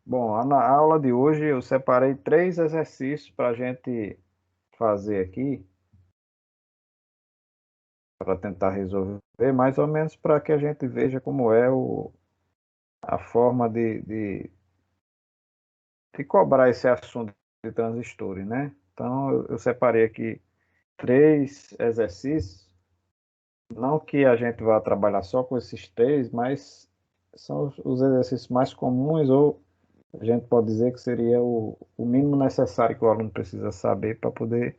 Bom, na aula de hoje eu separei três exercícios para a gente fazer aqui, para tentar resolver, mais ou menos para que a gente veja como é a forma de cobrar esse assunto de transistores, né? Então, eu separei aqui três exercícios, não que a gente vá trabalhar só com esses três, mas são os exercícios mais comuns, ou a gente pode dizer que seria o mínimo necessário que o aluno precisa saber para poder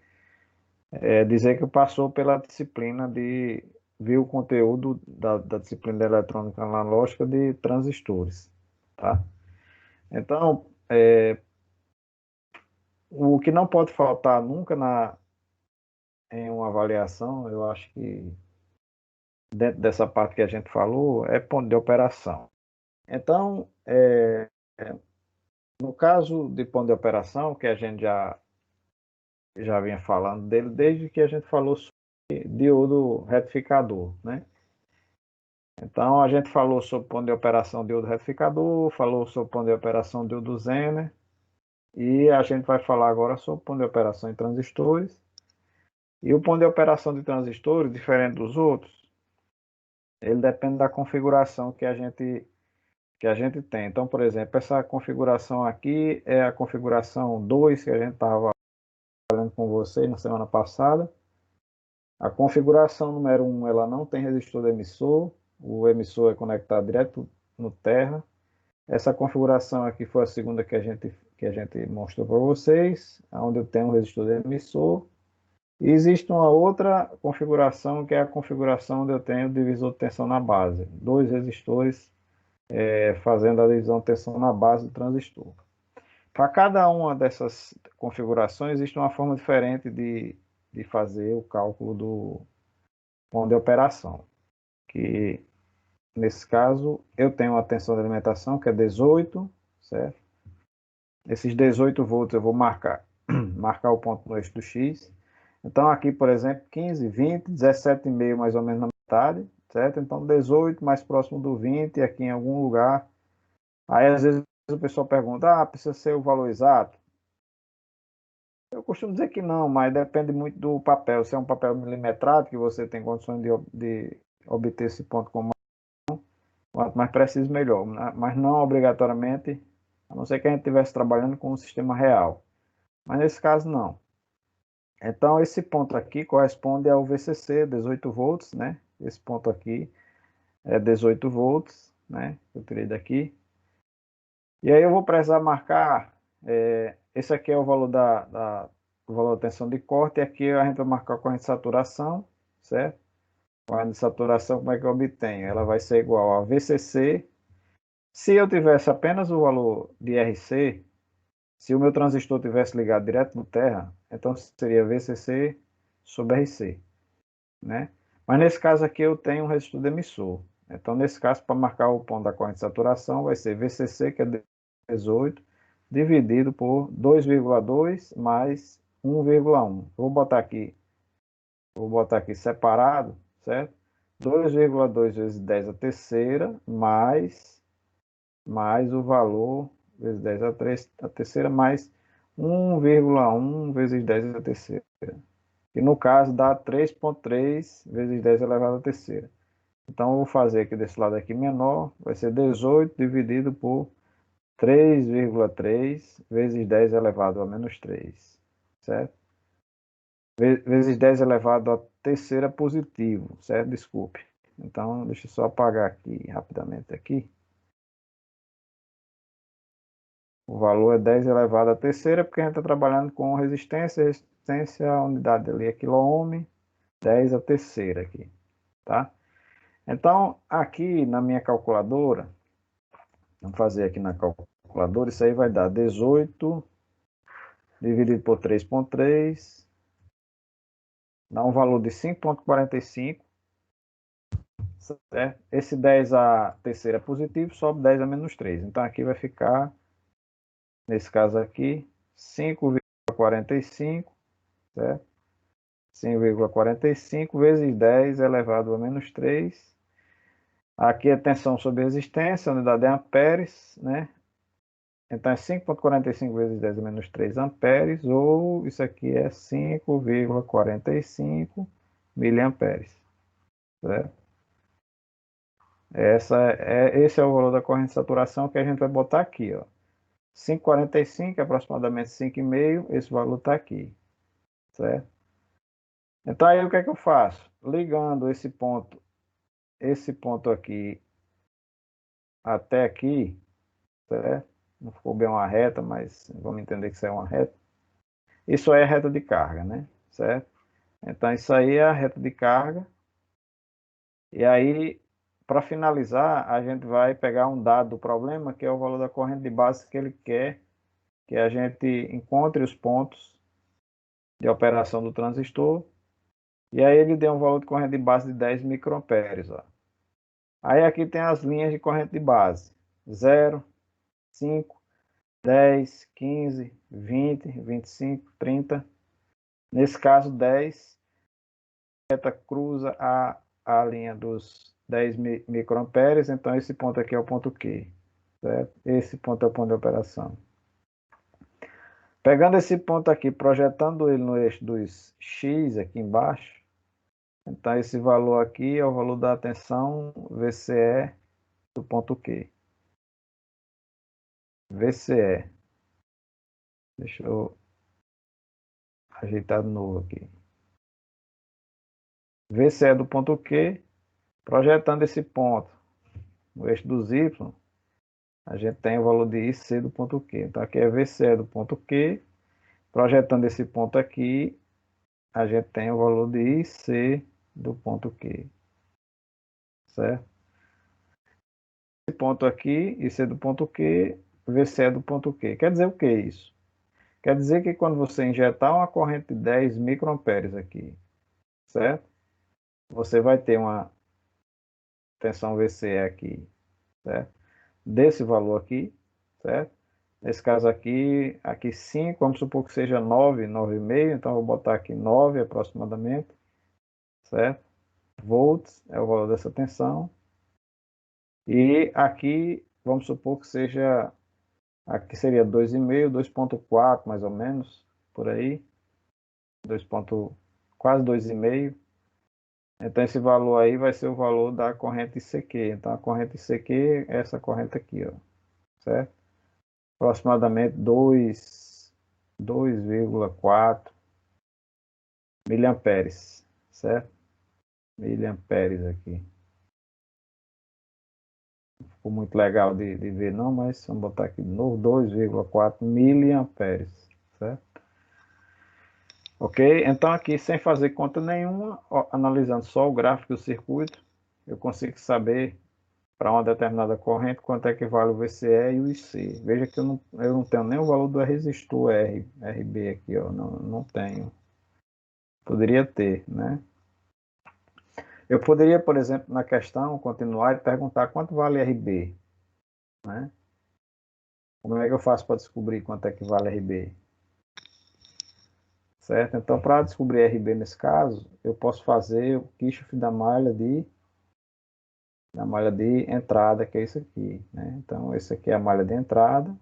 dizer que passou pela disciplina de viu o conteúdo da disciplina de eletrônica analógica de transistores, tá? Então, o que não pode faltar nunca em uma avaliação, eu acho que dentro dessa parte que a gente falou, é ponto de operação. Então, no caso de ponto de operação, que a gente já vinha falando dele desde que a gente falou sobre diodo retificador, né? Então, a gente falou sobre ponto de operação diodo retificador, falou sobre ponto de operação diodo Zener, e a gente vai falar agora sobre ponto de operação em transistores. E o ponto de operação de transistores, diferente dos outros, ele depende da configuração que a gente tem. Então, por exemplo, essa configuração aqui é a configuração 2 que a gente estava falando com vocês na semana passada. A configuração número 1, ela não tem resistor de emissor, o emissor é conectado direto no terra. Essa configuração aqui foi a segunda que a gente mostrou para vocês, onde eu tenho um resistor de emissor. E existe uma outra configuração, que é a configuração onde eu tenho o divisor de tensão na base. Dois resistores fazendo a divisão de tensão na base do transistor. Para cada uma dessas configurações, existe uma forma diferente de fazer o cálculo do ponto de operação. Que, nesse caso, eu tenho uma tensão de alimentação que é 18, certo? Esses 18 volts eu vou marcar o ponto no eixo do X. Então aqui, por exemplo, 15, 20, 17,5 mais ou menos na metade, certo? Então 18 mais próximo do 20 aqui em algum lugar. Aí às vezes o pessoal pergunta, precisa ser o valor exato? Eu costumo dizer que não, mas depende muito do papel. Se é um papel milimetrado, que você tem condições de obter esse ponto com quanto mais preciso, melhor. Mas não obrigatoriamente, a não ser que a gente estivesse trabalhando com um sistema real. Mas nesse caso, não. Então, esse ponto aqui corresponde ao VCC, 18 volts, né? Esse ponto aqui é 18 volts, né? Eu tirei daqui. E aí eu vou precisar marcar, esse aqui é o valor o valor da tensão de corte, e aqui a gente vai marcar a corrente de saturação, certo? A corrente de saturação, como é que eu obtenho? Ela vai ser igual a VCC. Se eu tivesse apenas o valor de RC, se o meu transistor tivesse ligado direto no terra, então seria VCC sobre RC, né? Mas nesse caso aqui eu tenho um resistor de emissor. Então, nesse caso, para marcar o ponto da corrente de saturação, vai ser VCC, que é 18, dividido por 2,2 mais 1,1. Vou botar aqui separado, certo? 2,2 vezes 10 a terceira, mais o valor vezes 10 a terceira, mais 1,1 vezes 10 a terceira. Que no caso dá 3,3 vezes 10 elevado à terceira. Então, eu vou fazer aqui desse lado aqui menor, vai ser 18 dividido por 3,3 vezes 10 elevado a menos 3, certo? Vezes 10 elevado à terceira positivo, certo? Desculpe. Então, deixa eu só apagar aqui rapidamente aqui. O valor é 10 elevado à terceira, porque a gente está trabalhando com resistência, a unidade ali é quiloohm, 10 à terceira aqui, tá? Então, aqui na minha calculadora, vamos fazer aqui na calculadora, isso aí vai dar 18 dividido por 3,3, dá um valor de 5,45, certo? Esse 10 a terceira é positivo, sobe 10 a menos 3. Então, aqui vai ficar, nesse caso aqui, 5,45, certo? 5,45 vezes 10 elevado a menos 3. Aqui é tensão sobre resistência, a unidade é amperes, né? Então é 5,45 vezes 10 menos 3 amperes, ou isso aqui é 5,45 miliamperes. Certo? Esse é o valor da corrente de saturação que a gente vai botar aqui, ó. 5,45, aproximadamente 5,5, esse valor está aqui, certo? Então aí o que é que eu faço? Ligando esse ponto aqui até aqui, certo? Não ficou bem uma reta, mas vamos entender que isso é uma reta. Isso aí é reta de carga, né? Certo? Então isso aí é a reta de carga. E aí, para finalizar, a gente vai pegar um dado do problema, que é o valor da corrente de base que ele quer que a gente encontre os pontos de operação do transistor. E aí ele deu um valor de corrente de base de 10 microamperes. Ó. Aí aqui tem as linhas de corrente de base. 0, 5, 10, 15, 20, 25, 30. Nesse caso, 10. A reta cruza a linha dos 10 microamperes. Então, esse ponto aqui é o ponto Q. Certo? Esse ponto é o ponto de operação. Pegando esse ponto aqui, projetando ele no eixo dos X aqui embaixo, então esse valor aqui é o valor da tensão VCE do ponto Q. VCE. Deixa eu ajeitar de novo aqui. VCE do ponto Q, projetando esse ponto no eixo dos Y, a gente tem o valor de IC do ponto Q. Então aqui é VCE do ponto Q, projetando esse ponto aqui, a gente tem o valor de IC do ponto Q. Certo? Esse ponto aqui, IC do ponto Q, VCE do ponto Q. Quer dizer o que é isso? Quer dizer que quando você injetar uma corrente de 10 microamperes aqui, certo? Você vai ter uma tensão VCE aqui, certo? Desse valor aqui, certo? Nesse caso aqui 5, vamos supor que seja 9, 9,5, então eu vou botar aqui 9 aproximadamente, certo? Volts é o valor dessa tensão. E aqui, vamos supor que seja, aqui seria 2,5, 2,4 mais ou menos, por aí. 2, quase 2,5. Então esse valor aí vai ser o valor da corrente ICQ. Então a corrente ICQ é essa corrente aqui, ó, certo? Aproximadamente 2,4 miliamperes, certo? Miliamperes aqui. Ficou muito legal de ver não, mas vamos botar aqui de novo, 2,4 miliamperes, certo? Ok? Então aqui, sem fazer conta nenhuma, ó, analisando só o gráfico do circuito, eu consigo saber para uma determinada corrente quanto é que vale o VCE e o IC. Veja que eu não tenho nem o valor do resistor RB aqui, ó, não tenho. Poderia ter, né? Eu poderia, por exemplo, na questão, continuar e perguntar quanto vale RB, né? Como é que eu faço para descobrir quanto é que vale RB? Certo? Então, para descobrir RB nesse caso, eu posso fazer o Kirchhoff da malha de entrada, que é isso aqui, né? Então, esse aqui é a malha de entrada,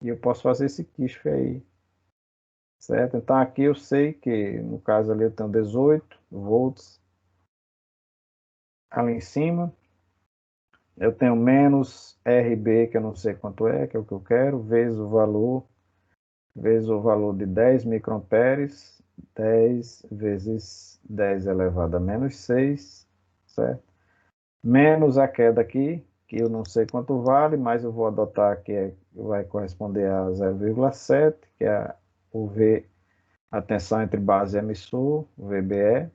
e eu posso fazer esse Kirchhoff aí, certo? Então, aqui eu sei que, no caso ali, eu tenho 18 volts ali em cima, eu tenho menos RB, que eu não sei quanto é, que é o que eu quero, vezes o valor de 10 microamperes, 10 vezes 10 elevado a menos 6, certo? Menos a queda aqui, que eu não sei quanto vale, mas eu vou adotar que vai corresponder a 0,7, que é o V, a tensão entre base e emissor, o VBE,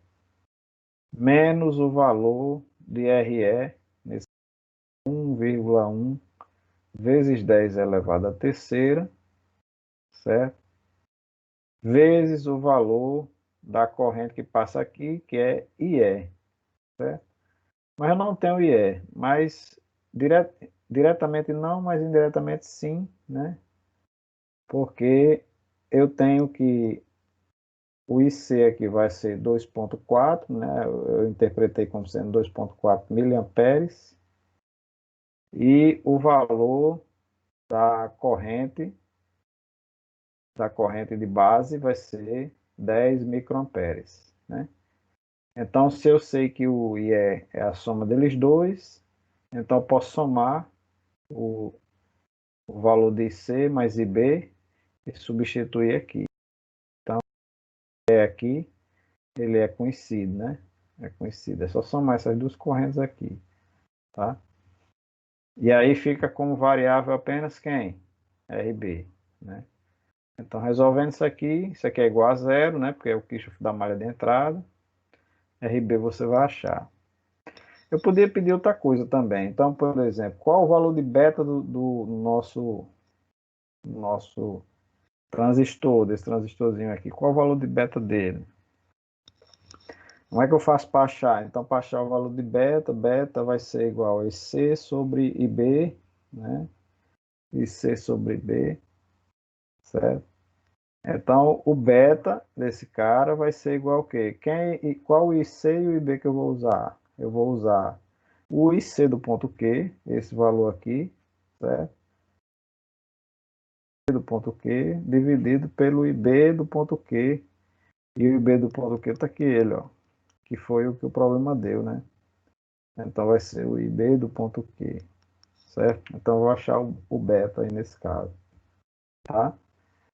menos o valor de RE, nesse 1,1 vezes 10 elevado à terceira, certo? Vezes o valor da corrente que passa aqui, que é IE, certo? Mas eu não tenho IE, mas diretamente não, mas indiretamente sim, né? Porque eu tenho que o IC aqui vai ser 2,4, né? Eu interpretei como sendo 2,4 miliamperes, e o valor da corrente de base vai ser 10 microamperes, né? Então, se eu sei que o IE é a soma deles dois, então eu posso somar o valor de IC mais IB e substituir aqui. Então, é aqui, ele é conhecido, né? É conhecido. É só somar essas duas correntes aqui, tá? E aí fica como variável apenas quem? RB, né? Então, resolvendo isso aqui é igual a zero, né? Porque é o Kirchhoff da malha de entrada. RB você vai achar. Eu poderia pedir outra coisa também. Então, por exemplo, qual o valor de beta do nosso transistor, desse transistorzinho aqui? Qual o valor de beta dele? Como é que eu faço para achar? Então, para achar o valor de beta, beta vai ser igual a IC sobre IB, né? IC sobre IB, certo? Então, o beta desse cara vai ser igual a quê? Qual o IC e o IB que eu vou usar? Eu vou usar o IC do ponto Q, esse valor aqui, certo? Do ponto Q dividido pelo IB do ponto Q. E o IB do ponto Q está aqui, ele, ó, que foi o que o problema deu, né? Então vai ser o IB do ponto Q, certo? Então eu vou achar o beta aí nesse caso, tá?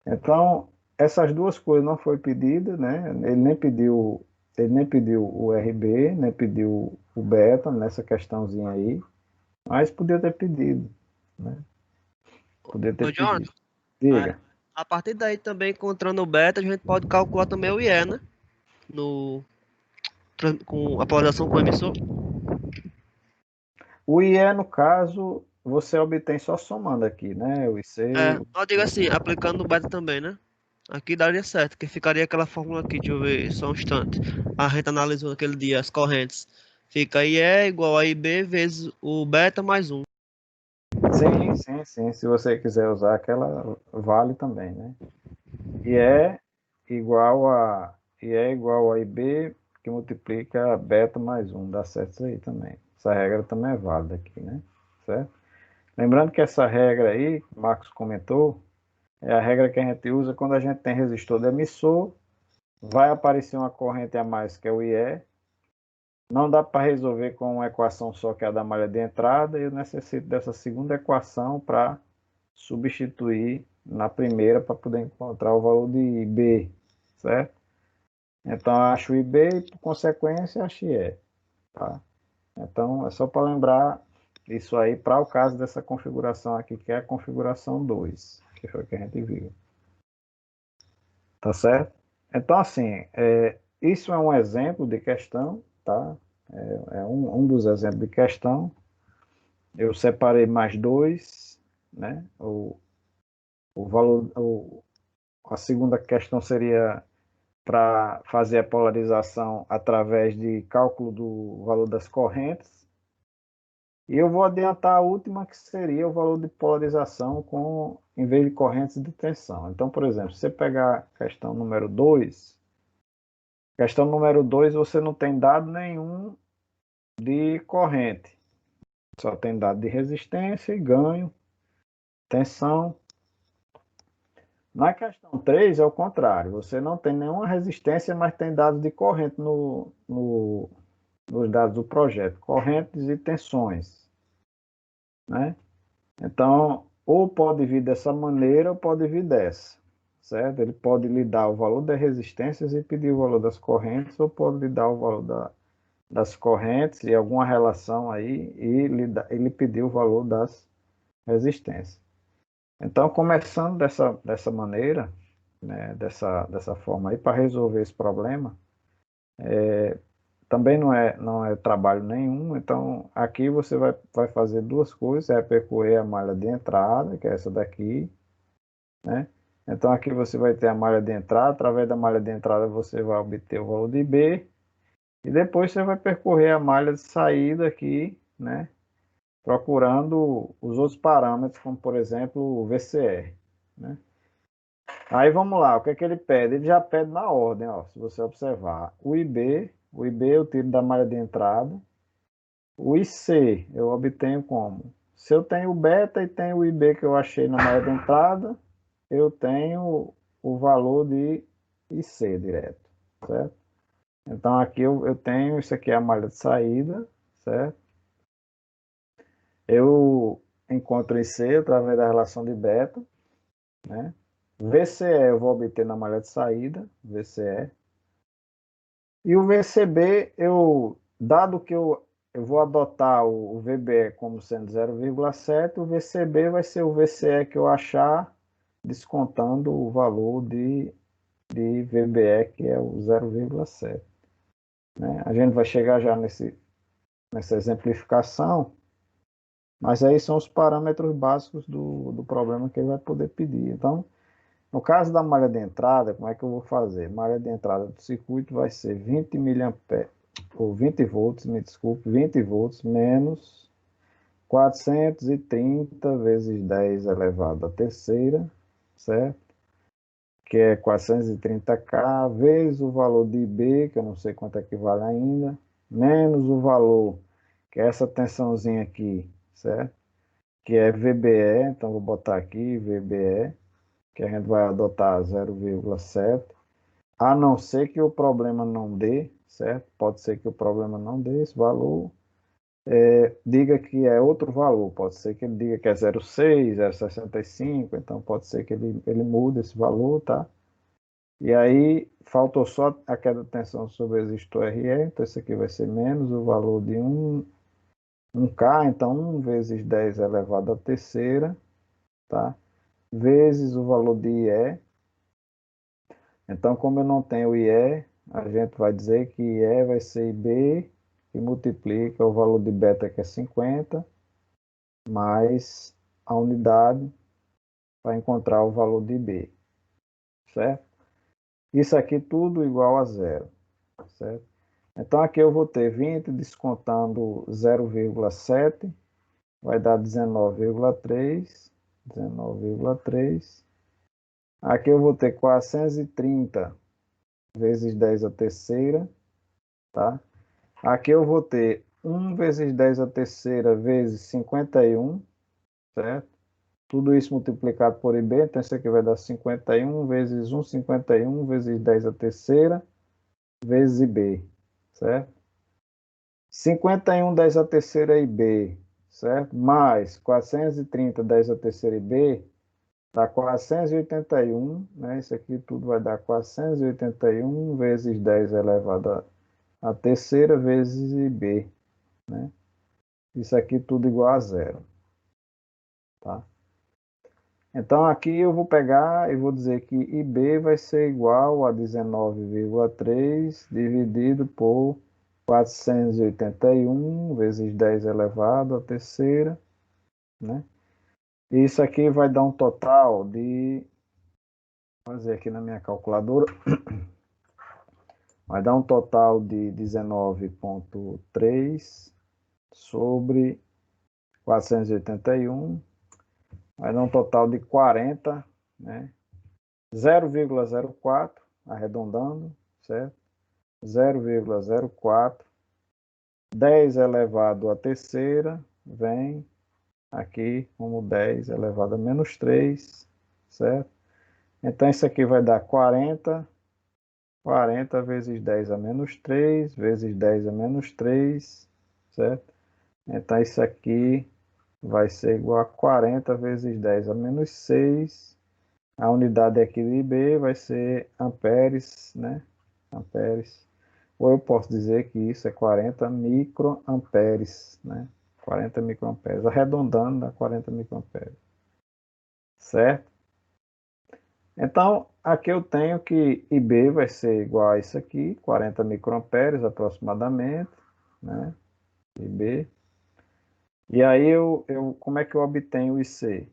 Então, essas duas coisas não foi pedida, né? Ele nem pediu o RB, nem pediu o beta nessa questãozinha aí, mas podia ter pedido, né? Podia ter Ô, pedido. Jonathan, Diga. a partir daí também, encontrando o beta, a gente pode calcular também o IE, né? No, com a polarização com o emissor. O IE, no caso, você obtém só somando aqui, né? O IC. Eu digo assim, aplicando o beta também, né? Aqui daria certo, que ficaria aquela fórmula aqui, deixa eu ver só um instante. A gente analisou naquele dia as correntes. Fica IE igual a IB vezes o beta mais um. Sim, sim, sim. Se você quiser usar aquela, vale também, né? E é igual a IB que multiplica beta mais um, dá certo isso aí também. Essa regra também é válida aqui, né? Certo? Lembrando que essa regra aí, que o Marcos comentou, é a regra que a gente usa quando a gente tem resistor de emissor, vai aparecer uma corrente a mais que é o IE, não dá para resolver com uma equação só que é a da malha de entrada, e eu necessito dessa segunda equação para substituir na primeira para poder encontrar o valor de B, certo? Então, acho IB e, por consequência, acho IE. Tá? Então, é só para lembrar isso aí para o caso dessa configuração aqui, que é a configuração 2, que foi o que a gente viu. Tá certo? Então, assim, isso é um exemplo de questão, tá? É um dos exemplos de questão. Eu separei mais dois, né? O valor, a segunda questão seria para fazer a polarização através de cálculo do valor das correntes. E eu vou adiantar a última, que seria o valor de polarização em vez de correntes de tensão. Então, por exemplo, se você pegar a questão número 2 você não tem dado nenhum de corrente. Só tem dado de resistência e ganho, tensão. Na questão 3 é o contrário. Você não tem nenhuma resistência, mas tem dados de corrente nos dados do projeto. Correntes e tensões, né? Então, ou pode vir dessa maneira ou pode vir dessa, certo? Ele pode lhe dar o valor das resistências e pedir o valor das correntes, ou pode lhe dar o valor das correntes e alguma relação aí e ele pedir o valor das resistências. Então, começando dessa maneira, né, dessa forma aí, para resolver esse problema, também não é trabalho nenhum, então aqui você vai fazer duas coisas, é percorrer a malha de entrada, que é essa daqui, né? Então aqui você vai ter a malha de entrada, através da malha de entrada você vai obter o valor de B, e depois você vai percorrer a malha de saída aqui, né? Procurando os outros parâmetros, como por exemplo o VCR, né? Aí vamos lá, o que é que ele pede? Ele já pede na ordem, ó, se você observar. O IB eu tiro da malha de entrada. O IC eu obtenho como? se eu tenho o beta e tenho o IB que eu achei na malha de entrada, eu tenho o valor de IC direto, certo? Então aqui eu tenho, isso aqui é a malha de saída, certo? Eu encontro IC através da relação de beta, né? VCE eu vou obter na malha de saída, VCE. E o VCB, dado que eu vou adotar o VBE como sendo 0,7, o VCB vai ser o VCE que eu achar, descontando o valor de VBE, que é o 0,7. Né? A gente vai chegar já nessa exemplificação, mas aí são os parâmetros básicos do problema que ele vai poder pedir. Então, no caso da malha de entrada, como é que eu vou fazer? Malha de entrada do circuito vai ser 20 miliamperes, ou 20 volts, me desculpe, 20 volts menos 430 vezes 10 elevado à terceira, certo? Que é 430K, vezes o valor de IB, que eu não sei quanto é que vale ainda, menos o valor, que é essa tensãozinha aqui, certo? Que é VBE, então vou botar aqui VBE, que a gente vai adotar 0,7, a não ser que o problema não dê, certo? Pode ser que o problema não dê esse valor, diga que é outro valor, pode ser que ele diga que é 0,6, 0,65, então pode ser que ele mude esse valor, tá? E aí faltou só a queda de tensão sobre o resistor RE, então isso aqui vai ser menos o valor de 1K, então 1 vezes 10 elevado à terceira, tá? Vezes o valor de IE. Então, como eu não tenho IE, a gente vai dizer que IE vai ser IB, que multiplica o valor de beta, que é 50, mais a unidade para encontrar o valor de IB, certo? Isso aqui tudo igual a zero, certo? Então, aqui eu vou ter 20 descontando 0,7, vai dar 19,3, 19,3. Aqui eu vou ter 430 vezes 10 a terceira, tá? Aqui eu vou ter 1 vezes 10 a terceira vezes 51, certo? Tudo isso multiplicado por IB, então isso aqui vai dar 51 vezes 1, 51 vezes 10 a terceira vezes IB, certo? 51 10 a terceira IB, certo? Mais 430 10 a terceira IB, dá 481, né? Isso aqui tudo vai dar 481 vezes 10 elevado à terceira vezes IB, né? Isso aqui tudo igual a zero, tá? Então aqui eu vou pegar e vou dizer que IB vai ser igual a 19,3 dividido por 481 vezes 10 elevado à terceira, né? Isso aqui vai dar um total de, vou fazer aqui na minha calculadora, vai dar um total de 19,3 sobre 481, vai dar um total de 40, né? 0,04, arredondando, certo? 0,04, 10 elevado à terceira, vem aqui como 10 elevado a menos 3, certo? Então, isso aqui vai dar 40, 40 vezes 10 a menos 3, vezes 10 a menos 3, certo? Então, isso aqui vai ser igual a 40 vezes 10 a menos 6. A unidade aqui de IB vai ser amperes, né? Amperes. Ou eu posso dizer que isso é 40 microamperes, né? 40 microamperes. Arredondando, dá 40 microamperes. Certo? Então, aqui eu tenho que IB vai ser igual a isso aqui, 40 microamperes aproximadamente, né? IB. E aí, como é que eu obtenho o IC?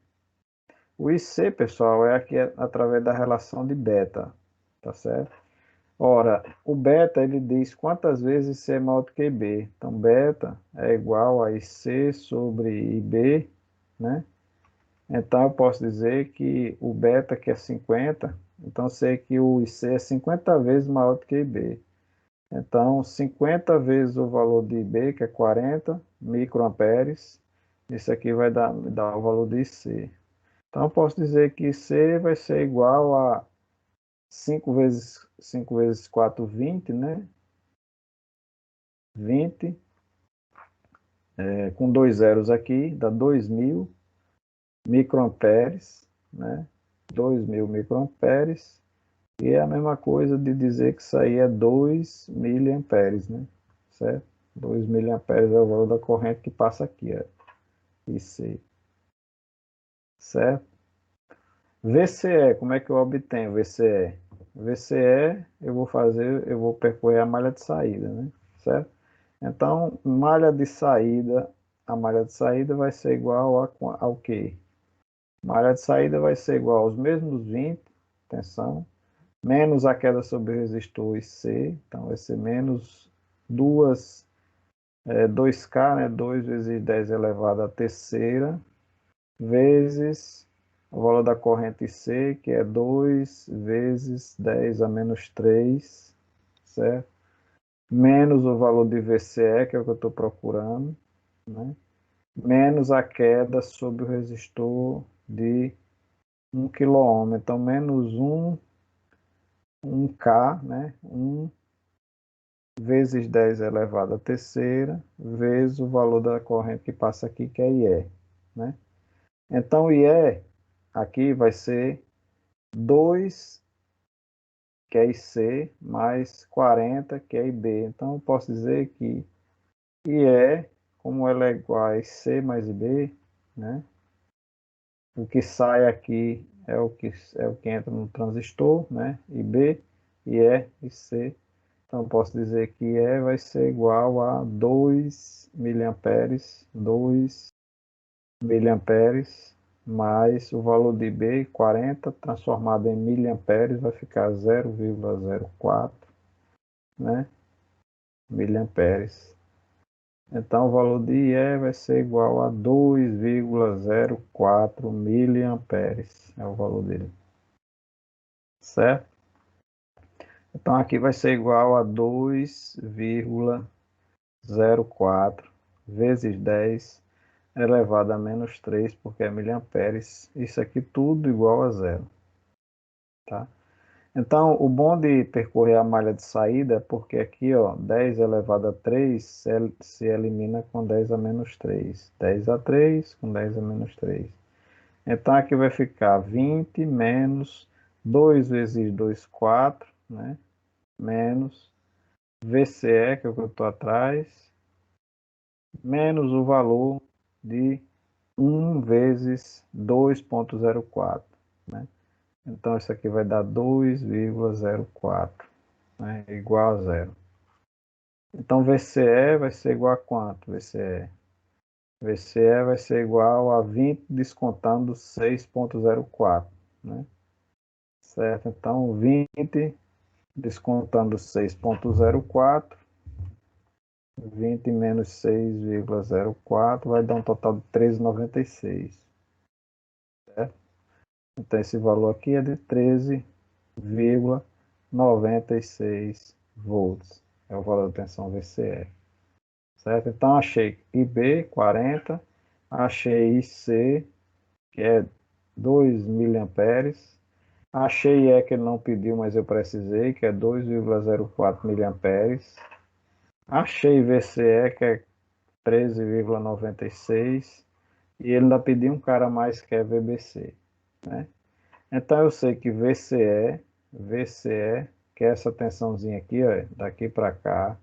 O IC, pessoal, é aqui através da relação de beta, tá certo? Ora, o beta ele diz quantas vezes C é maior do que IB. Então, beta é igual a IC sobre IB, né? Então, eu posso dizer que o beta, que é 50, então sei que o IC é 50 vezes maior do que IB. Então, 50 vezes o valor de IB, que é 40 microamperes, Isso aqui vai dar, me dar o valor de C. Então, eu posso dizer que C vai ser igual a 5 vezes 4, 20, né? 20, com dois zeros aqui, dá 2.000 microamperes, né? 2.000 microamperes. E é a mesma coisa de dizer que isso aí é 2 miliamperes, né? Certo? 2 miliamperes é o valor da corrente que passa aqui, ó. IC. Certo? VCE, como é que eu obtenho VCE? VCE, eu vou percorrer a malha de saída, né? Certo? Então, a malha de saída vai ser igual ao quê? Malha de saída vai ser igual aos mesmos 20, atenção, menos a queda sobre o resistor IC, então vai ser menos 2K, né? 2 vezes 10 elevado à terceira, vezes o valor da corrente C, que é 2 vezes 10 a menos 3, certo? Menos o valor de VCE, que é o que eu estou procurando, né? Menos a queda sobre o resistor de 1 kΩ. Então, menos 1K, né? 1 vezes 10 elevado à terceira, vezes o valor da corrente que passa aqui, que é IE, né? Então, IE aqui vai ser 2, que é IC, mais 40, que é IB. Então, eu posso dizer que IE, como ela é igual a IC mais IB, né? O que sai aqui é o que entra no transistor, né? IB, IE e C. Então, posso dizer que E vai ser igual a 2 miliamperes, 2 miliamperes, mais o valor de B, 40, transformado em miliamperes, vai ficar 0,04, né? Miliamperes. Então, o valor de E vai ser igual a 2,04 miliamperes. É o valor dele. Certo? Então, aqui vai ser igual a 2,04 vezes 10 elevado a menos 3, porque é miliamperes. Isso aqui tudo igual a zero. Tá? Então, o bom de percorrer a malha de saída é porque aqui, ó, 10 elevado a 3 se elimina com 10 a menos 3. 10 a 3 com 10 a menos 3. Então, aqui vai ficar 20 menos 2 vezes 2, 4, né? Menos VCE, que é o que eu estou atrás, menos o valor de 1 vezes 2,04, né? Então, isso aqui vai dar 2,04, né? Igual a zero. Então, VCE vai ser igual a quanto? VCE? VCE vai ser igual a 20 descontando 6,04, né? Certo? Então, 20 descontando 6,04, 20 menos 6,04 vai dar um total de 13,96. Certo? Então, esse valor aqui é de 13,96 volts. É o valor da tensão VCE. Certo? Então, achei IB, 40. Achei IC, que é 2 miliamperes. Achei E, que ele não pediu, mas eu precisei, que é 2,04 miliamperes. Achei VCE, que é 13,96. E ele ainda pediu um cara a mais, que é VBC, né? Então, eu sei que VCE, que é essa tensãozinha aqui, ó, daqui para cá,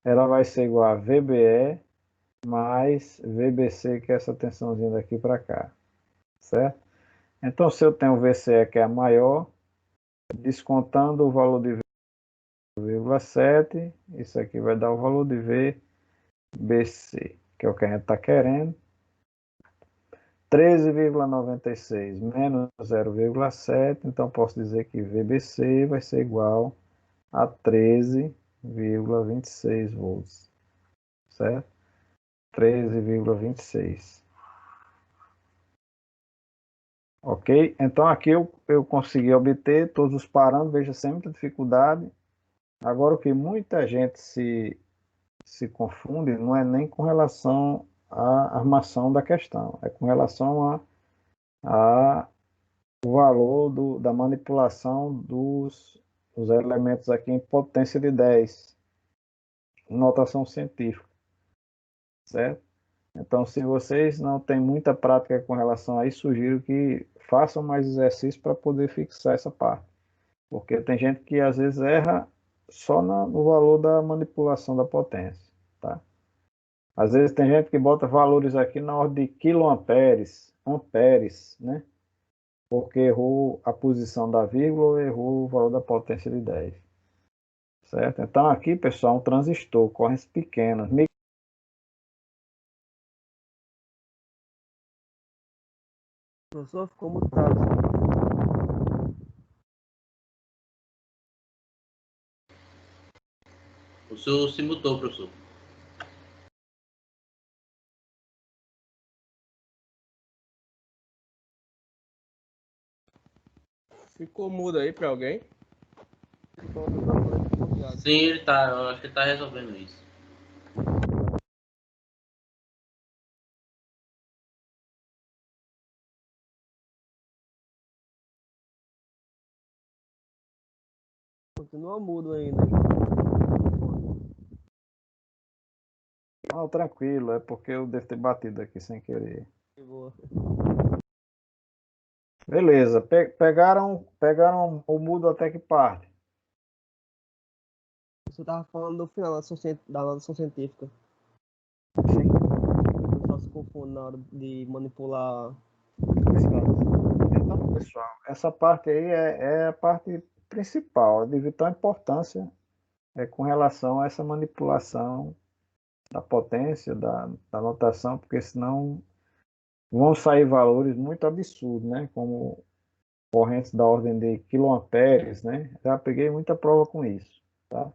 ela vai ser igual a VBE mais VBC, que é essa tensãozinha daqui para cá, certo? Então, se eu tenho o VCE, que é a maior, descontando o valor de 0,7, isso aqui vai dar o valor de VBC, que é o que a gente está querendo. 13,96 menos 0,7, então posso dizer que VBC vai ser igual a 13,26 volts, certo? 13,26. Ok? Então aqui eu consegui obter todos os parâmetros, veja, sem muita dificuldade. Agora o que muita gente se confunde não é nem com relação a armação da questão, é com relação a o valor da manipulação dos elementos aqui em potência de 10, notação científica, certo? Então, se vocês não têm muita prática com relação a isso, sugiro que façam mais exercícios para poder fixar essa parte. Porque tem gente que às vezes erra só no valor da manipulação da potência, tá? Às vezes tem gente que bota valores aqui na ordem de quiloamperes, amperes, né? Porque errou a posição da vírgula ou errou o valor da potência de 10, certo? Então aqui, pessoal, um transistor, correntes pequenas. O professor ficou mutado. O senhor se mutou, professor. Ficou mudo aí para alguém? Sim, ele tá. Eu acho que ele tá resolvendo isso. Continua mudo ainda. Não, tranquilo, é porque eu devo ter batido aqui sem querer. Boa. Beleza, pegaram o mudo até que parte? Você estava falando do final da notação científica. Sim. O pessoal se confunde na hora de manipular escalas. Então, pessoal, essa parte aí é a parte principal, de vital importância com relação a essa manipulação da potência, da notação, porque senão vão sair valores muito absurdos, né? Como correntes da ordem de quiloamperes, né? Já peguei muita prova com isso, tá?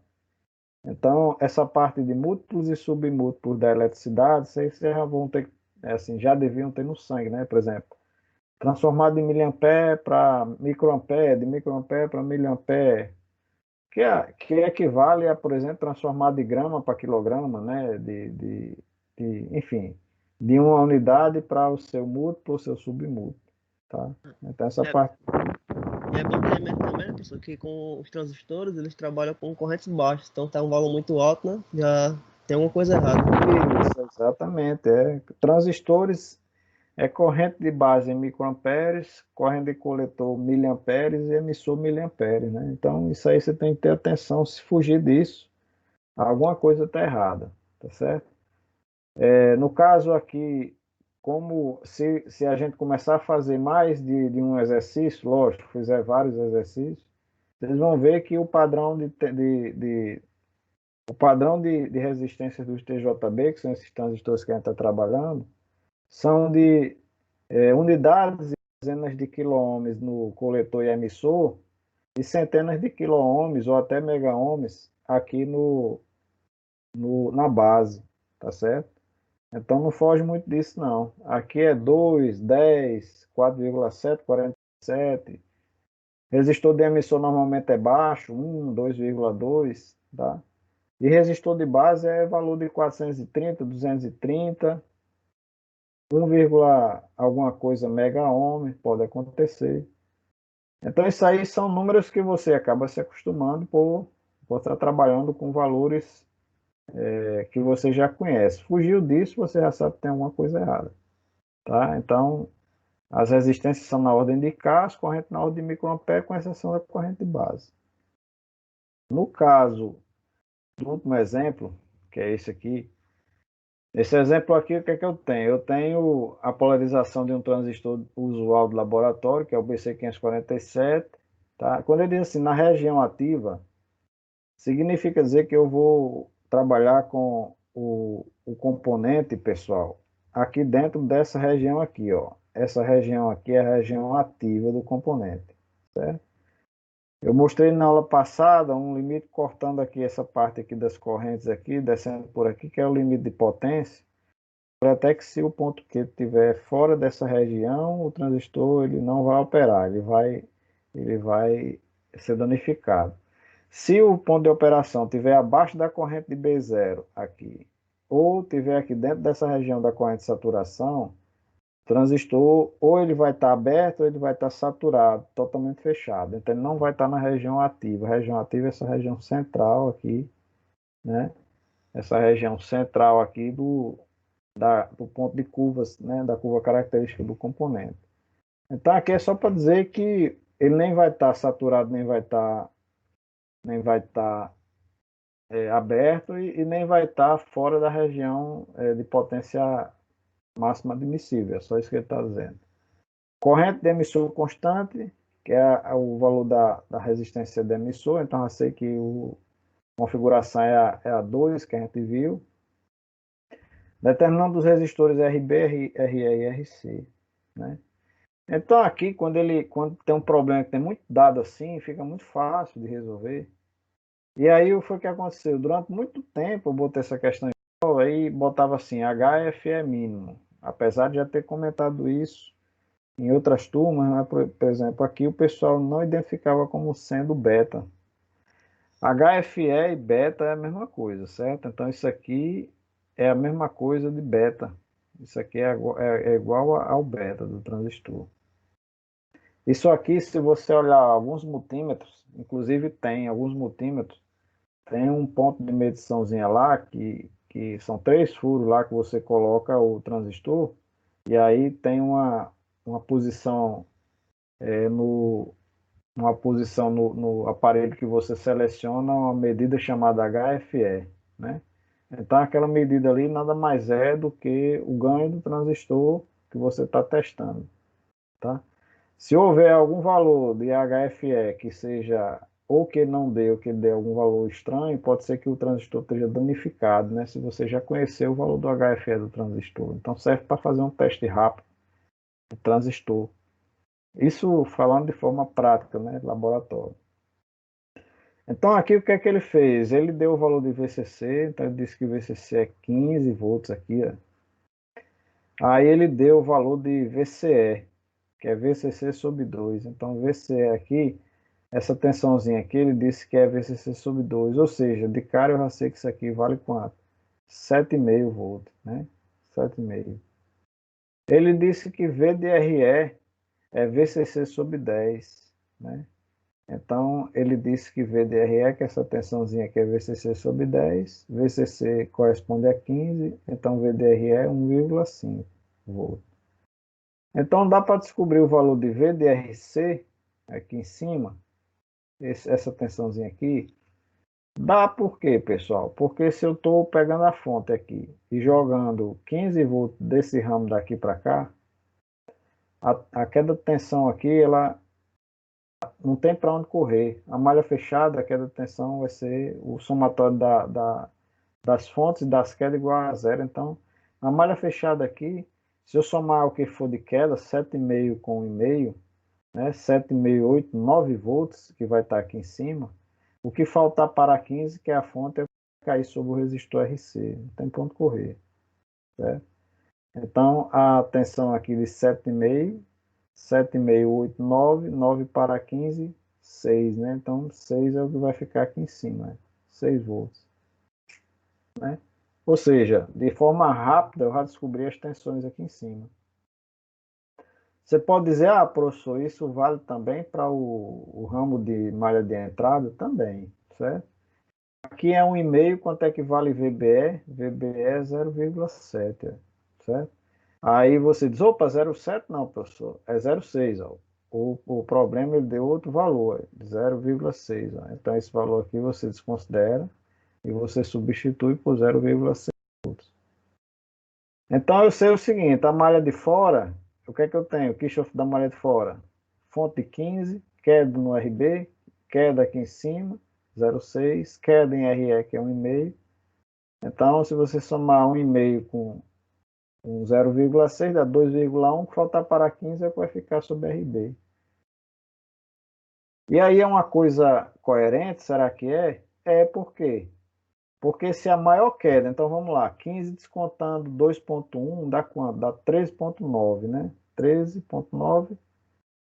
Então, essa parte de múltiplos e submúltiplos da eletricidade, vocês já vão ter, assim, já deviam ter no sangue, né? Por exemplo, transformar de miliampere para microampere, de microampere para miliampere, que equivale a, por exemplo, transformar de grama para quilograma, né? Enfim, de uma unidade para o seu múltiplo, o seu submúltiplo, tá? Então, essa parte... E é bom ter em mente também, né, professor, que com os transistores eles trabalham com correntes baixas, então tá um valor muito alto, né? Já tem alguma coisa errada. Isso, exatamente. Transistores é corrente de base em microamperes, corrente de coletor miliamperes e emissor miliamperes, né? Então, isso aí você tem que ter atenção. Se fugir disso, alguma coisa está errada, tá certo? No caso aqui, como se a gente começar a fazer mais de um exercício, lógico, fizer vários exercícios, vocês vão ver que o padrão de resistência dos TJB, que são esses transistores que a gente está trabalhando, são de unidades e dezenas de quiloohms no coletor e emissor e centenas de quiloohms ou até megaohms aqui na base, tá certo? Então não foge muito disso não. Aqui é 2, 10, 4,7, 47. Resistor de emissor normalmente é baixo, 1, 2,2, tá? E resistor de base é valor de 430, 230, 1, alguma coisa mega ohm, pode acontecer. Então, isso aí são números que você acaba se acostumando por estar trabalhando com valores que você já conhece. Fugiu disso, você já sabe que tem alguma coisa errada. Tá? Então, as resistências são na ordem de K, as correntes na ordem de microampere, com exceção da corrente de base. No caso do último exemplo, que é esse aqui, esse exemplo aqui, o que é que eu tenho? Eu tenho a polarização de um transistor usual do laboratório, que é o BC547. Tá? Quando ele diz assim, na região ativa, significa dizer que eu vou trabalhar com o componente, pessoal, aqui dentro dessa região aqui, ó. Essa região aqui é a região ativa do componente, certo? Eu mostrei na aula passada um limite cortando aqui essa parte aqui das correntes aqui, descendo por aqui, que é o limite de potência. Até que se o ponto Q estiver fora dessa região, o transistor ele não vai operar, ele vai ser danificado. Se o ponto de operação estiver abaixo da corrente de B0 aqui ou tiver aqui dentro dessa região da corrente de saturação, o transistor ou ele vai estar aberto ou ele vai estar saturado, totalmente fechado. Então ele não vai estar na região ativa. A região ativa é essa região central aqui, né? Essa região central aqui do ponto de curvas, né? Da curva característica do componente. Então aqui é só para dizer que ele nem vai estar saturado, nem vai estar aberto e nem vai estar fora da região de potência máxima admissível. É só isso que ele está dizendo. Corrente de emissor constante, que é o valor da resistência de emissor. Então eu sei que a configuração é a 2 que a gente viu. Determinando os resistores RB, RE e RC, né? Então aqui, quando tem um problema que tem muito dado assim, fica muito fácil de resolver. E aí foi o que aconteceu. Durante muito tempo eu botei essa questão em prova, aí botava assim, HF é mínimo. Apesar de já ter comentado isso em outras turmas, né? Por exemplo, aqui o pessoal não identificava como sendo beta. HFE e beta é a mesma coisa, certo? Então isso aqui é a mesma coisa de beta. Isso aqui é igual ao beta do transistor. Isso aqui, se você olhar alguns multímetros, inclusive tem alguns multímetros, tem um ponto de mediçãozinha lá, que são 3 furos lá que você coloca o transistor, e aí tem uma posição, uma posição no aparelho que você seleciona, uma medida chamada HFE, né? Então aquela medida ali nada mais é do que o ganho do transistor que você está testando, tá? Se houver algum valor de HFE que seja ou que não dê ou que dê algum valor estranho, pode ser que o transistor esteja danificado, né? Se você já conheceu o valor do HFE do transistor. Então serve para fazer um teste rápido do transistor. Isso falando de forma prática, né? Laboratório. Então aqui o que é que ele fez? Ele deu o valor de VCC, então ele disse que o VCC é 15 volts aqui, ó. Aí ele deu o valor de VCE, que é VCC sobre 2. Então VCE aqui, essa tensãozinha aqui, ele disse que é VCC sobre 2, ou seja, de cara eu já sei que isso aqui vale quanto? 7,5 volts, né? 7,5. Ele disse que VDRE é VCC sobre 10, né? Então, ele disse que VDRE, que essa tensãozinha aqui é VCC sobre 10, VCC corresponde a 15, então VDRE é 1,5 volts. Então, dá para descobrir o valor de VDRC aqui em cima, essa tensãozinha aqui. Dá por quê, pessoal? Porque se eu estou pegando a fonte aqui e jogando 15 volts desse ramo daqui para cá, a queda de tensão aqui, ela não tem para onde correr. A malha fechada, a queda de tensão vai ser o somatório das fontes e das quedas igual a zero. Então, a malha fechada aqui, se eu somar o que for de queda, 7,5 com 1,5, né, 7,5, 8, 9 volts, que vai estar aqui em cima, o que faltar para 15, que é a fonte, é cair sobre o resistor RC. Não tem para onde correr, certo? Então, a tensão aqui de 7,5, 7,5, 8, 9, 9 para 15, 6, né? Então, 6 é o que vai ficar aqui em cima, né? 6 volts, né? Ou seja, de forma rápida, eu já descobri as tensões aqui em cima. Você pode dizer, ah, professor, isso vale também para o ramo de malha de entrada? Também, certo? Aqui é 1,5, quanto é que vale VBE? VBE é 0,7, certo? Aí você diz, opa, 0,7 não, professor, é 0,6, ó. O problema ele deu outro valor, 0,6. Então esse valor aqui você desconsidera e você substitui por 0,6 volts. Então eu sei o seguinte, a malha de fora, o que é que eu tenho? Kirchhoff da malha de fora, fonte 15, queda no RB, queda aqui em cima, 0,6, queda em RE que é 1,5. Então se você somar 1,5 com 0,6 dá 2,1, faltar para 15 é o que vai ficar sobre RB. E aí é uma coisa coerente, será que é? É por quê? Porque se a maior queda, então vamos lá, 15 descontando 2,1 dá quanto? Dá 13,9, né? 13,9,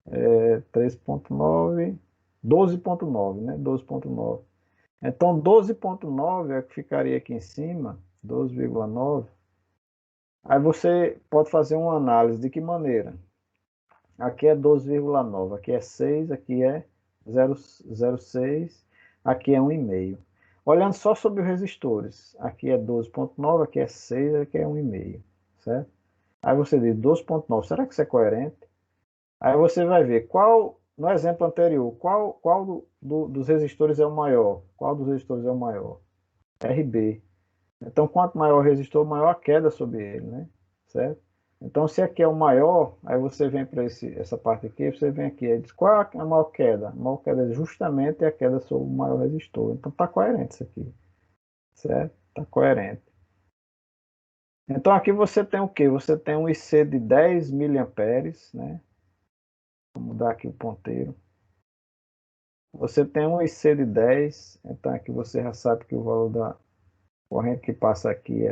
13,9, 12,9, né? 12,9. Então 12,9 é o que ficaria aqui em cima 12,9. Aí você pode fazer uma análise de que maneira? Aqui é 12,9, aqui é 6, aqui é 0,06, aqui é 1,5. Olhando só sobre os resistores, aqui é 12,9, aqui é 6, aqui é 1,5, certo? Aí você diz 12,9, será que isso é coerente? Aí você vai ver qual, no exemplo anterior, qual dos resistores é o maior? Qual dos resistores é o maior? RB. Então, quanto maior o resistor, maior a queda sobre ele, né? Certo? Então, se aqui é o maior, aí você vem para essa parte aqui, você vem aqui e diz, qual é a maior queda? A maior queda é justamente a queda sobre o maior resistor. Então, está coerente isso aqui, certo? Está coerente. Então, aqui você tem o quê? Você tem um IC de 10 miliamperes, né? Vou mudar aqui o ponteiro. Você tem um IC de 10, então aqui você já sabe que o valor da corrente que passa aqui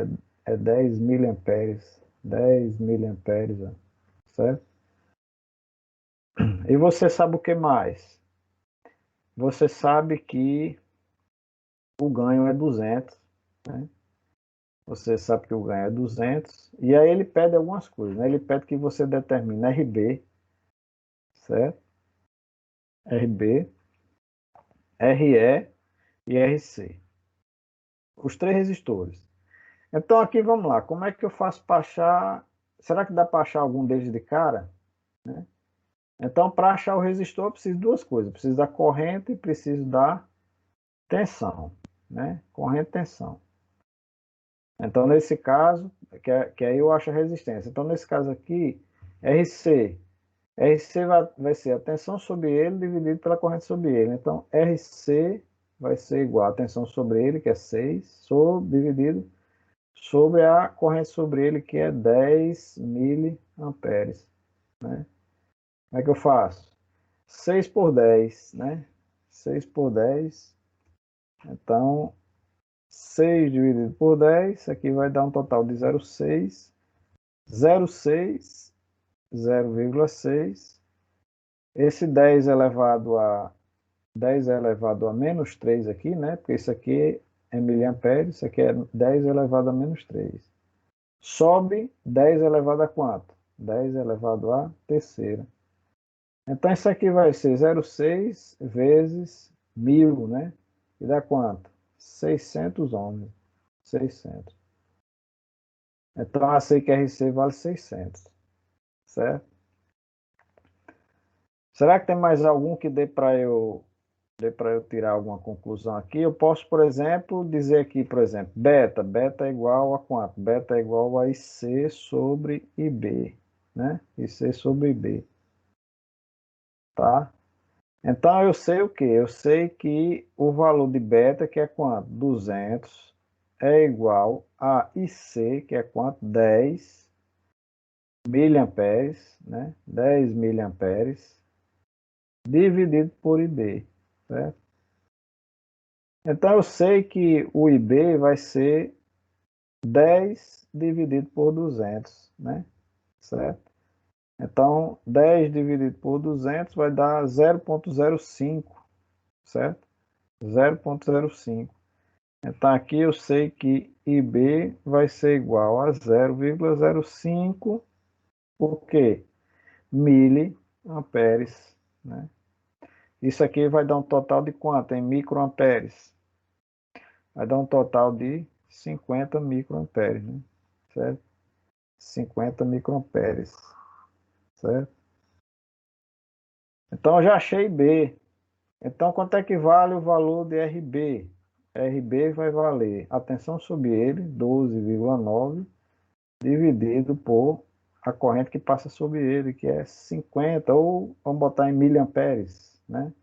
é 10 miliamperes. 10 miliamperes, ó, certo? E você sabe o que mais? Você sabe que o ganho é 200, né? Você sabe que o ganho é 200. E aí ele pede algumas coisas, né? Ele pede que você determine RB, certo? RB, RE e RC. Os três resistores. Então aqui vamos lá. Como é que eu faço para achar? Será que dá para achar algum deles de cara? Né? Então, para achar o resistor, eu preciso de duas coisas. Eu preciso da corrente e preciso da tensão, né? Corrente e tensão. Então, nesse caso, que aí eu acho a resistência. Então, nesse caso aqui, RC. RC vai ser a tensão sobre ele dividido pela corrente sobre ele. Então, RC vai ser igual a tensão sobre ele, que é 6, dividido sobre a corrente sobre ele, que é 10 miliamperes, né? Como é que eu faço? 6 por 10, né? 6 por 10. Então, 6 dividido por 10, aqui vai dar um total de 0,6, 0,6, 0,6. Esse 10 elevado a menos 3 aqui, né? Porque isso aqui é miliamperes, isso aqui é 10 elevado a menos 3. Sobe 10 elevado a quanto? 10 elevado a terceira. Então, isso aqui vai ser 0,6 vezes 1000, né? E dá quanto? 600 ohms. 600. Então, a CQRC vale 600, certo? Será que tem mais algum que dê para eu tirar alguma conclusão aqui? Eu posso, por exemplo, dizer aqui, por exemplo, beta. Beta é igual a quanto? Beta é igual a IC sobre IB, né? IC sobre IB, tá? Então, eu sei o quê? Eu sei que o valor de beta, que é quanto? 200, é igual a IC, que é quanto? 10 miliamperes, né? 10 miliamperes, dividido por IB, certo? Então, eu sei que o IB vai ser 10 dividido por 200, né? Certo? Então, 10 dividido por 200 vai dar 0,05, certo? 0,05. Então, aqui eu sei que IB vai ser igual a 0,05, por quê? Miliamperes, né? Isso aqui vai dar um total de quanto em microamperes? Vai dar um total de 50 microamperes, né? Certo? 50 microamperes, certo? Então, eu já achei B. Então, quanto é que vale o valor de RB? RB vai valer a tensão sobre ele, 12,9, dividido por a corrente que passa sobre ele, que é 50, ou vamos botar em miliamperes, né?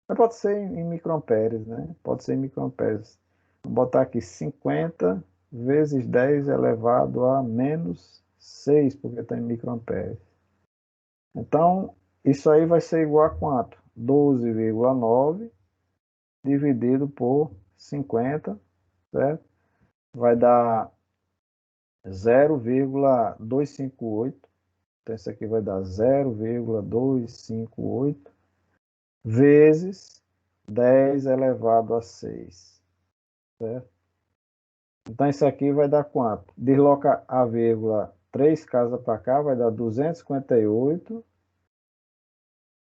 Mas pode ser em microamperes, né? Pode ser em microamperes. Vamos botar aqui 50 vezes 10 elevado a menos 6, porque está em microamperes. Então, isso aí vai ser igual a quanto? 12,9 dividido por 50, certo? Vai dar 0,258. Então, isso aqui vai dar 0,258 vezes 10 elevado a 6, certo? Então, isso aqui vai dar quanto? Desloca a vírgula 3 casas para cá, vai dar 258.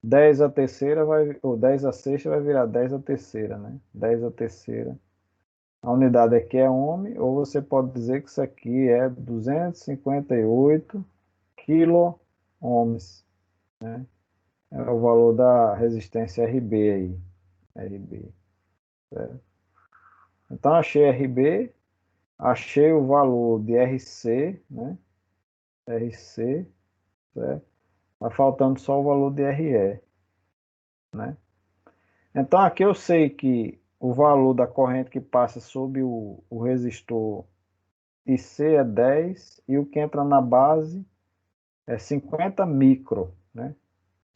10 a terceira vai, ou 10 a sexta vai virar 10 a terceira, né? 10 a terceira. A unidade aqui é ohm, ou você pode dizer que isso aqui é 258 quilo-ohms, né? É o valor da resistência RB aí. RB, certo? Então, achei RB, achei o valor de RC, né? RC, certo? Tá faltando só o valor de RE, né? Então, aqui eu sei que o valor da corrente que passa sob o resistor IC é 10 e o que entra na base é 50 micro, né?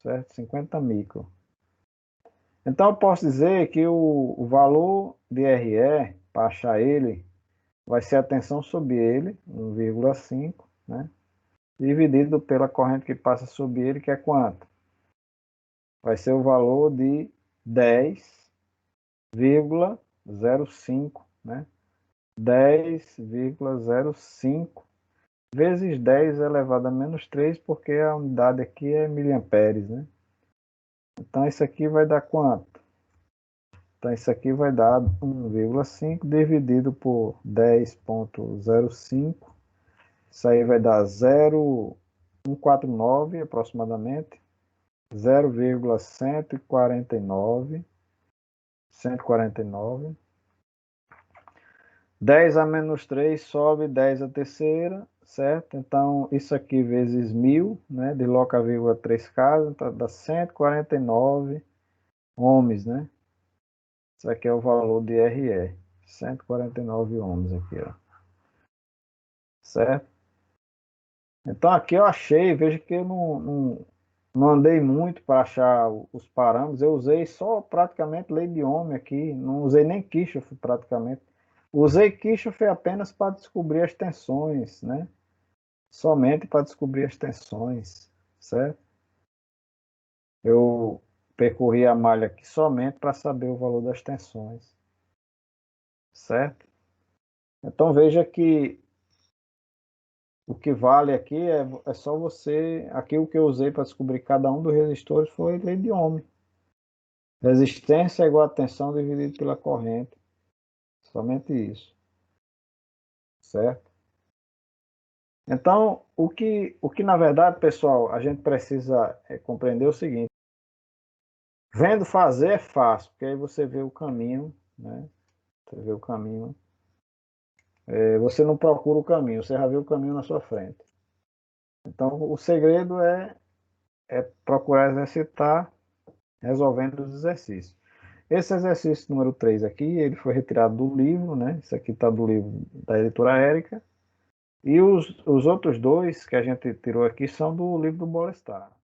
Certo? 50 micro. Então, eu posso dizer que o valor de RE, para achar ele, vai ser a tensão sobre ele, 1,5, né? Dividido pela corrente que passa sobre ele, que é quanto? Vai ser o valor de 10,05, né? 10,05 vezes 10 elevado a menos 3, porque a unidade aqui é miliamperes, né? Então, isso aqui vai dar quanto? Então, isso aqui vai dar 1,5 dividido por 10,05. Isso aí vai dar 0,149 aproximadamente. 0,149. 149. 10 a menos 3 sobe 10 a terceira, certo? Então, isso aqui vezes 1000, né? Desloca a vírgula 3 casas, então dá 149 ohms, né? Isso aqui é o valor de RE. 149 ohms aqui, ó. Certo? Então, aqui eu achei, veja que eu não andei muito para achar os parâmetros, eu usei só praticamente lei de Ohm aqui, não usei nem Kirchhoff praticamente. Usei Kirchhoff apenas para descobrir as tensões, né? Somente para descobrir as tensões, certo? Eu percorri a malha aqui somente para saber o valor das tensões, certo? Então veja que o que vale aqui é só você. Aqui o que eu usei para descobrir cada um dos resistores foi lei de Ohm. Resistência é igual a tensão dividido pela corrente. Somente isso, certo? Então, o que na verdade, pessoal, a gente precisa compreender o seguinte: vendo fazer é fácil, porque aí você vê o caminho, né? Você vê o caminho. Você não procura o caminho, você já vê o caminho na sua frente. Então, o segredo é procurar exercitar resolvendo os exercícios. Esse exercício número 3 aqui, ele foi retirado do livro, né? Isso aqui está do livro da editora Érica. E os outros dois que a gente tirou aqui são do livro do Bolestar.